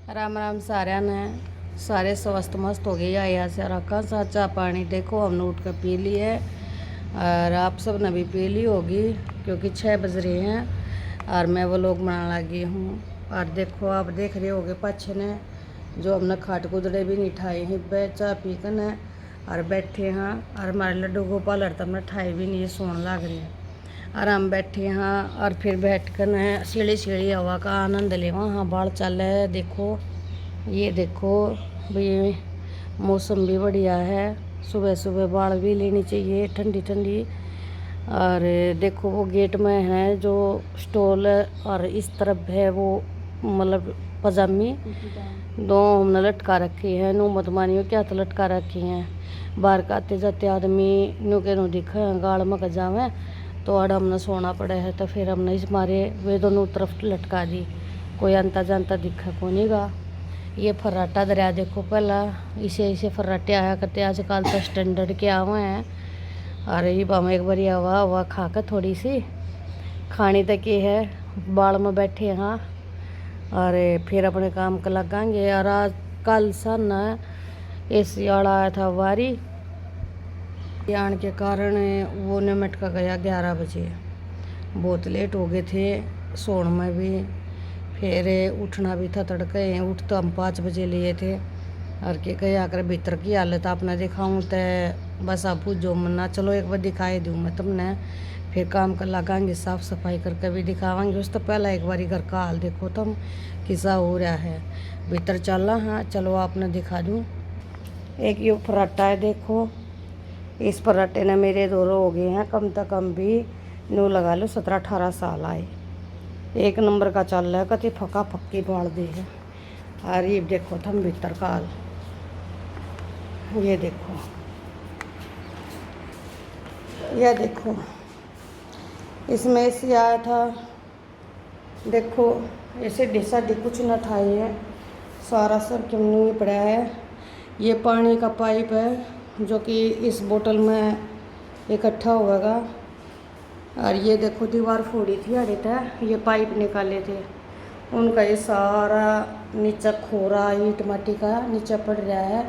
राम राम साਰਿਆਂ ने सारे स्वस्थ मस्त हो गए आया से रखा सा चाय पानी देखो हमने उठ कर पी ली है और आप सब ने भी पी ली होगी क्योंकि 6 बज रहे हैं और मैं वो लोग बनाने लगी हूँ। और देखो आप देख रहे होगे पाछे ने जो हमने खाट कुदड़े भी नहीं ठाए हैं चाय पी कर ने और बैठे हैं और हमारे लड्डू गोपाल और तब ठाए भी नहीं सोने लग रहे हैं और हम बैठे हैं और फिर बैठ कर न सीढ़ी सीढ़ी हवा का आनंद ले वहाँ बाढ़ चल है। देखो ये देखो भाई मौसम भी बढ़िया है, सुबह सुबह बाढ़ भी लेनी चाहिए ठंडी ठंडी। और देखो वो गेट में है जो स्टॉल और इस तरफ है वो मतलब पजामी दो हमने लटका रखी है नो मत मानियो क्या तो लटका रखी हैं। बाहर का आते जाते आदमी नो के नो दिखा गाड़ में जावे तो अड़ हमने सोना पड़ा है तो फिर हमने इस मारे वे दोनों तरफ लटका दी, कोई अंता जानता दिखा को नहीं गा। ये फर्राटा दरिया देखो पहला इसे फर्राटे आया करते आजकल तो स्टैंडर्ड के आवे हैं। और ये हम एक बार हवा हवा खा कर थोड़ी सी खानी तक ये है बाल में बैठे हाँ और फिर अपने काम को लगाएंगे। और आज कल सन एसी वाला आया था वारी आने के कारण वो निमट का गया 11 बजे, बहुत लेट हो गए थे सोने में भी फिर उठना भी था तड़के उठ तो हम 5 बजे लिए थे। और के गया कर भीतर की हालत आपने दिखाऊं तो बस आप पूछो मना चलो एक बार दिखाई दूँ मैं तुमने फिर काम कर लगाएंगे साफ़ सफाई करके भी दिखावाएंगे। उस तो पहला एक बार घर का हाल देखो तुम किसा हो रहा है भीतर चलना। हाँ चलो आपने दिखा दूँ। एक ये फराटा है देखो इस पराठे ने मेरे दोनों हो गए हैं कम से कम भी नो लगा लो 17-18 साल आए। एक नंबर का चल रहा है कति फका फक्की बाढ़ दे है। और ये देखो थम भीतर का हाल ये देखो यह देखो इसमें ऐसे आया था देखो ऐसे डिशा डी कुछ न था ये सारा सब क्यों नहीं पड़ा है। ये पानी का पाइप है जो कि इस बोतल में इकट्ठा होगा। और ये देखो दीवार फोड़ी थी अरे था ये पाइप निकाले थे उनका ये सारा नीचे खोरा ईट माटी का नीचे पड़ रहा है।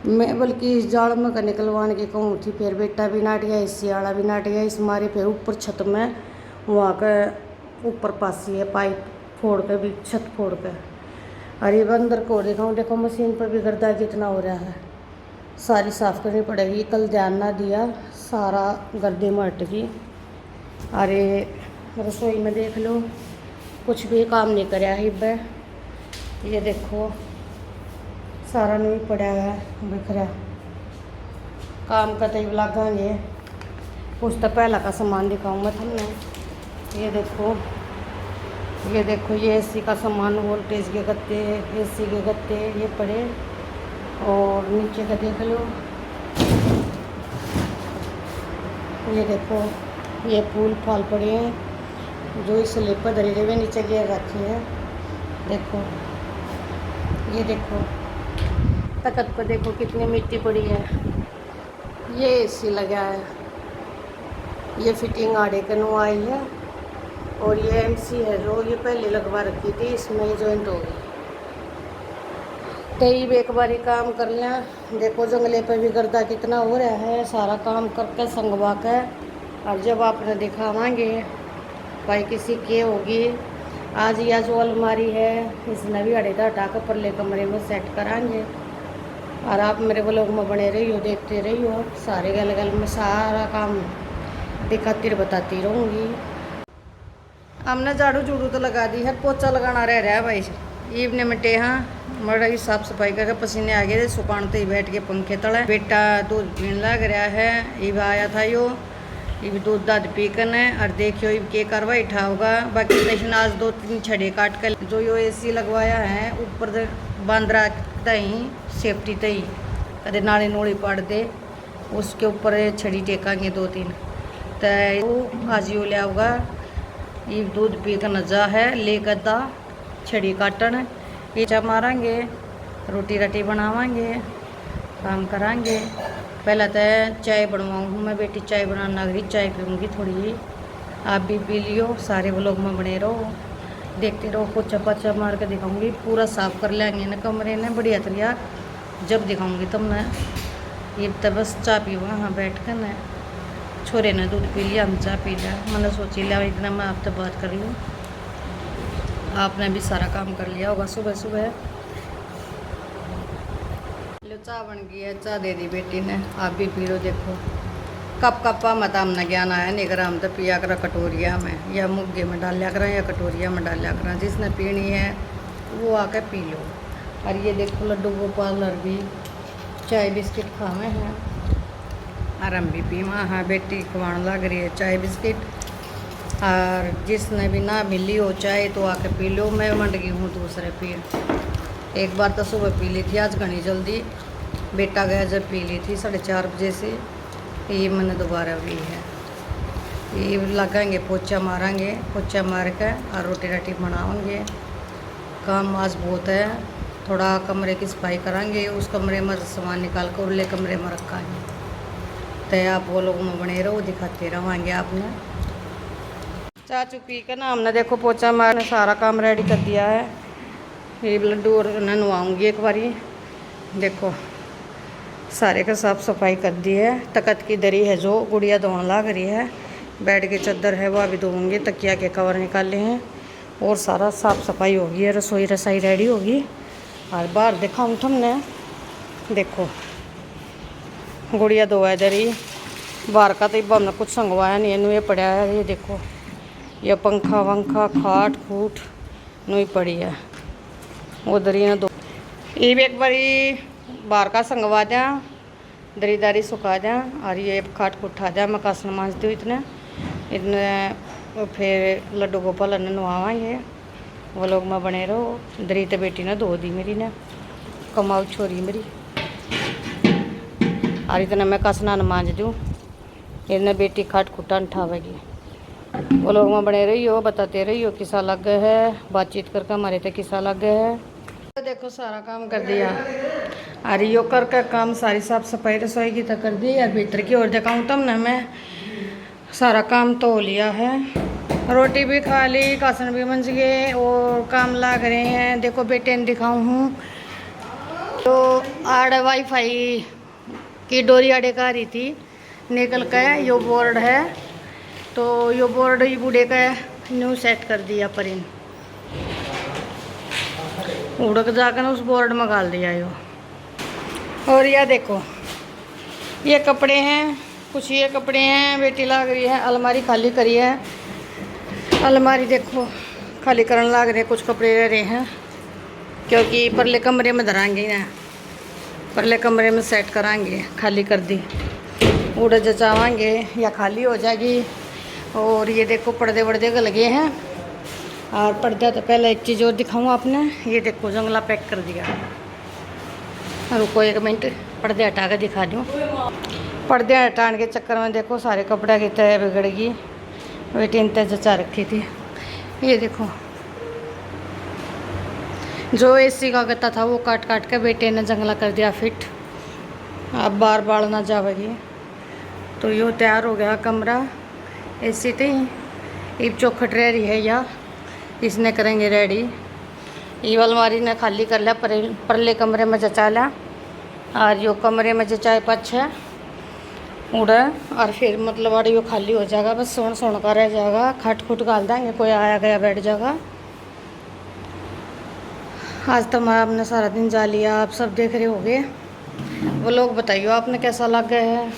मैं बल्कि इस जाड़ में का निकलवाने की कहूँ थी फिर बेटा भी नाट गया इसी आड़ा भी नाट गया इस मारे फिर ऊपर छत में वहाँ का ऊपर पासी है पाइप फोड़ कर भी छत फोड़ कर। और ये अंदर को दिखाऊँ देखो मशीन पर भी गर्दा कितना हो रहा है सारी साफ़ करनी पड़ेगी। कल ध्यान ना दिया सारा गर्दे में हट गई। अरे रसोई में देख लो कुछ भी काम नहीं कराया हिब्बे ये देखो सारा नहीं पड़ा है बिखरा काम का तय लगाएंगे। कुछ तो पहला का सामान दिखाऊँ मैं तुमने ये देखो ये एसी का सामान वोल्टेज के गत्ते एसी के गत्ते ये पड़े और नीचे का देख लो ये देखो ये फूल फाल पड़े हैं जो इस स्लिप पर धरे हुए नीचे गिर रखे हैं। देखो ये देखो तकत पर देखो कितनी मिट्टी पड़ी है। ये एसी लगा है ये फिटिंग आड़े कनो आई है और ये एमसी है जो ये पहले लगवा रखी थी इसमें ये जॉइंट हो गई कई एक बारी काम कर लें। देखो जंगले पे भी गर्दा कितना हो रहा है सारा काम करके संगवा कर और जब आपने दिखावाएंगे भाई किसी के होगी आज यह जो अलमारी है इसने भी अड़ेदा हटा कर परले कमरे में सेट कराएंगे। और आप मेरे ब्लॉग में बने रही हो देखते रही हो सारे गल गल में सारा काम दिखाती बताती रहूँगी। हमने झाड़ू झूड़ू तो लगा दी है पोचा लगाना रह रहा है भाई इवने मिट्टे हाँ मरा ही साफ सफाई करके पसीने आ गए सुकान ही बैठ के पंखे तले बेटा दूध पीने लग रहा है इब आया था यो इब दूध दाद पी कर और देखियो इब के कार्रवाई उठा होगा। बाकी लेकिन आज 2-3 छड़े काट कर जो यो एसी लगवाया है ऊपर बांध रहा ही सेफ्टी तई कदे नाले नोड़ी पाड़ दे उसके ऊपर छड़ी टेकांगे 2-3 तो आज यो लिया होगा। ये दूध पी कर नजा है लेकर दा छड़ी काटन ईचा मारेंगे रोटी राटी बनावाएंगे काम कराएंगे। पहले तो चाय बनवाऊँ मैं बेटी चाय बनाना लग रही चाय पीऊँगी थोड़ी आप भी पी लियो सारे व्लॉग में बने रहो। देखते रहो, पोछा पाछा मार के दिखाऊंगी, पूरा साफ कर लेंगे ना कमरे ने बढ़िया तरिया, जब दिखाऊंगी तब ना। ये तो बस चाय पी वहाँ बैठ कर ना, छोरे ने दूध पी लिया, हम चाय पी लिया। मैंने सोची लिया इतना मैं आपसे बात कर लूँ। आपने भी सारा काम कर लिया होगा सुबह सुबह। लो चाय बन गई है, चाय दे दी बेटी ने, आप भी पी लो। देखो कप कप्पा मत हमने ज्ञान आया नहीं कर, हम तो पिया कर कटोरिया में या मुग्गे में डाल लिया करें या कटोरिया में डाल लिया करें। जिसने पीनी है वो आके पी लो। और ये देखो लड्डू गोपाल और भी चाय बिस्किट खावे हैं और हम भी पीवा है। बेटी खवाण लग रही है चाय बिस्किट। और जिसने भी ना मिली हो चाय तो आके पी लो। मैं मंड गई हूँ दूसरे पी, एक बार तो सुबह पी ली थी, आज घनी जल्दी बेटा गया जब पी ली थी 4:30 बजे से। ये मैंने दोबारा पी है। ये लगाएंगे पोछा मारेंगे, पोछा मार कर और रोटी राटी बनाएंगे। काम आज बहुत है, थोड़ा कमरे की सफाई कराएंगे। उस कमरे में सामान निकाल कर उरले कमरे में रखा है। तो आप वो लोग में बने रहो, दिखाते रहेंगे आपने। चाचू पी कर ना हमने देखो पोछा मारने सारा काम रेडी कर दिया है। ये लड्डू और नहवाऊँगी एक बारी। देखो सारे का साफ सफाई कर दी है। तकत की दरी है जो गुड़िया धोने लग रही है, बेड की चादर है वह भी धोऊंगी, तकिया के कवर निकाले हैं और सारा साफ सफाई होगी है। रसोई रसाई रेडी होगी। और बाहर दिखाऊँ तुमने, देखो गुड़िया धोआ दरी बाहर का, तो इब हमने कुछ संगवाया नहीं है, ये पड़ा है। ये देखो ये पंखा वंखा खाट खूट नुई पड़ी है, वो दरी ने दो। ये भी एक बारी बाहर का संगवा दें, दरीदारी सुखा दें और ये खाट को उठा दें। मैं कासन मांझती हूँ इतने फिर लड्डू गोपाल नहवाएंगे। वो लोग मैं बने रहो। दरी तो बेटी ने धो दी मेरी ने, कमाऊ छोरी मेरी। और इतना मैं कासना न मांझ दूँ, इतने बेटी खाट खुटा उठावेगी। वो लोग मैं बने रही हो, बताते रही हो किसा लग गए है, बातचीत करके हमारे तो किसा लग गए है। तो देखो सारा काम कर दिया और यो कर का काम सारी साफ सफाई रसोई की तो कर दी। और भीतर की ओर दिखाऊँ तब ना, मैं सारा काम तो हो लिया है। रोटी भी खा ली, कासन भी मंज गए और काम लग रहे हैं। देखो बेटे ने दिखाऊँ हूँ तो आड़ वाईफाई की डोरी आड़े का रही थी निकल के। यो बोर्ड है तो यो बोर्ड ही बूढ़े का न्यू सेट कर दिया पर इन उड़क जाकर उस बोर्ड में गाल दिया यो। और यह देखो ये कपड़े हैं, कुछ ये कपड़े हैं, बेटी लाग रही है। अलमारी खाली करी है, अलमारी देखो खाली करने लाग रहे, कुछ कपड़े रह रहे हैं क्योंकि परले कमरे में धराएंगे ना, परले कमरे में सेट कराएंगे। खाली कर दी, उड़ जचावाएंगे या खाली हो जाएगी। और ये देखो पर्दे वर्दे गल गए हैं। और पर्दा तो पहले एक चीज़ और दिखाऊँ आपने, ये देखो जंगला पैक कर दिया। रुको एक मिनट, पर्दे हटा कर दिखा दूँ। पर्दे हटाने के चक्कर में देखो सारे कपड़ा की तय बिगड़ गई, बेटी ने तय जचा रखी थी। ये देखो जो एसी का गत्ता था वो काट काट के बेटे ने जंगला कर दिया फिट। अब बार बार ना जावेगी। तो यो तैयार हो गया कमरा एसी थे। ईब चौखट रह रही है या इसने करेंगे रेडी। ये अलमारी ने खाली कर लिया, परले कमरे में जचा लिया। और यो कमरे में जचाए पाछ है उड़ा, और फिर मतलब आड़ी यो खाली हो जाएगा, बस सोन सोन का रह जाएगा। खट खुट डाल देंगे, कोई आया गया बैठ जाएगा। आज तो हमारा आपने सारा दिन जा लिया, आप सब देख रहे होंगे। वो लोग बताइए आपने कैसा लग गया है।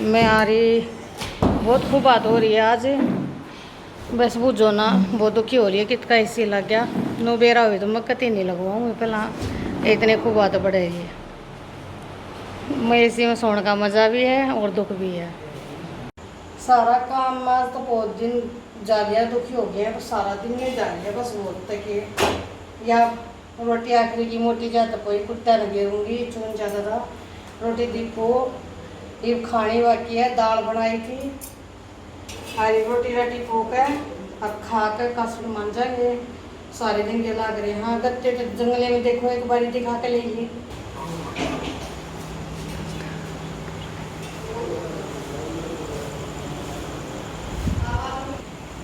मैं आ रही बहुत खूब बात हो रही है आज, बस बुझो ना बहुत दुखी हो रही है। कितना एसी लग गया, नो बेरा हुई तो मैं कती नहीं लगवाऊँ पहला, इतने खूब बात बढ़ रही है। मैं एसी में सोने का मज़ा भी है और दुख भी है। सारा काम आज तो बहुत दिन जा लिया, दुखी हो गया, बस सारा दिन में जा लिया बस बहुत तक। या रोटी आखिरी की मोटी जाता कोई कुत्ता न गिरूँगी, चून ज़्यादा था। रोटी दीपो ये खाने बाकी है, दाल बनाई थी, हरी रोटी राटी पोक है और खा कर कासूर मान जाएंगे। सारे दिन के लाग रहे हैं। हाँ गत्ते तो जंगले में देखो एक बारी दिखा के लेंगे।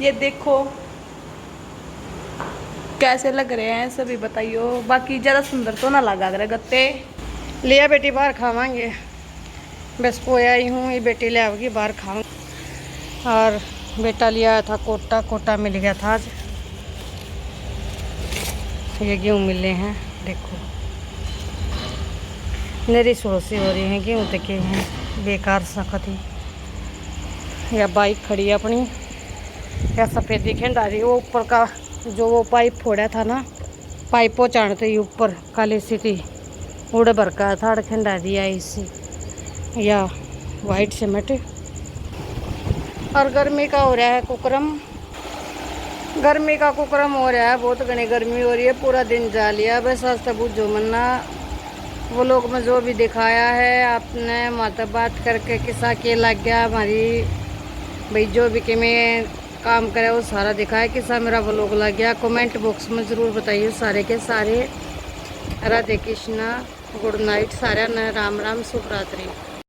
ये देखो कैसे लग रहे हैं सभी बताइयो। बाकी ज़्यादा सुंदर तो ना लगा रहे गत्ते। लिया बेटी बाहर खावांगे, बस पोया ही हूँ, ये बेटी ले आओगी बाहर खाऊंगी। और बेटा लिया था कोटा, कोटा मिल गया था आज। ये गेहूँ मिले हैं, देखो मेरी सोसी हो रही है, गेहूँ तक हैं बेकार सकती। या बाइक खड़ी है अपनी, या सफ़ेदी खिंडा रही। वो ऊपर का जो वो पाइप फोड़ा था ना, पाइप पहुँचाने थे ऊपर काली सी थी, उड़ भर का था खिंडा दिया इसी, या वाइट सीमेंट। और गर्मी का हो रहा है कुकरम, गर्मी का कुकरम हो रहा है, बहुत घनी गर्मी हो रही है। पूरा दिन जा लिया बस। आज तब जो मन्ना वो लोग में जो भी दिखाया है आपने माता बात करके किसा के लग गया हमारी भाई, जो भी कि मैं काम करे वो सारा दिखाया, किसा मेरा वो लोग लग गया। कमेंट बॉक्स में ज़रूर बताइए सारे के सारे। राधे कृष्णा, गुड नाइट सारा न, राम राम, शुभ रात्रि।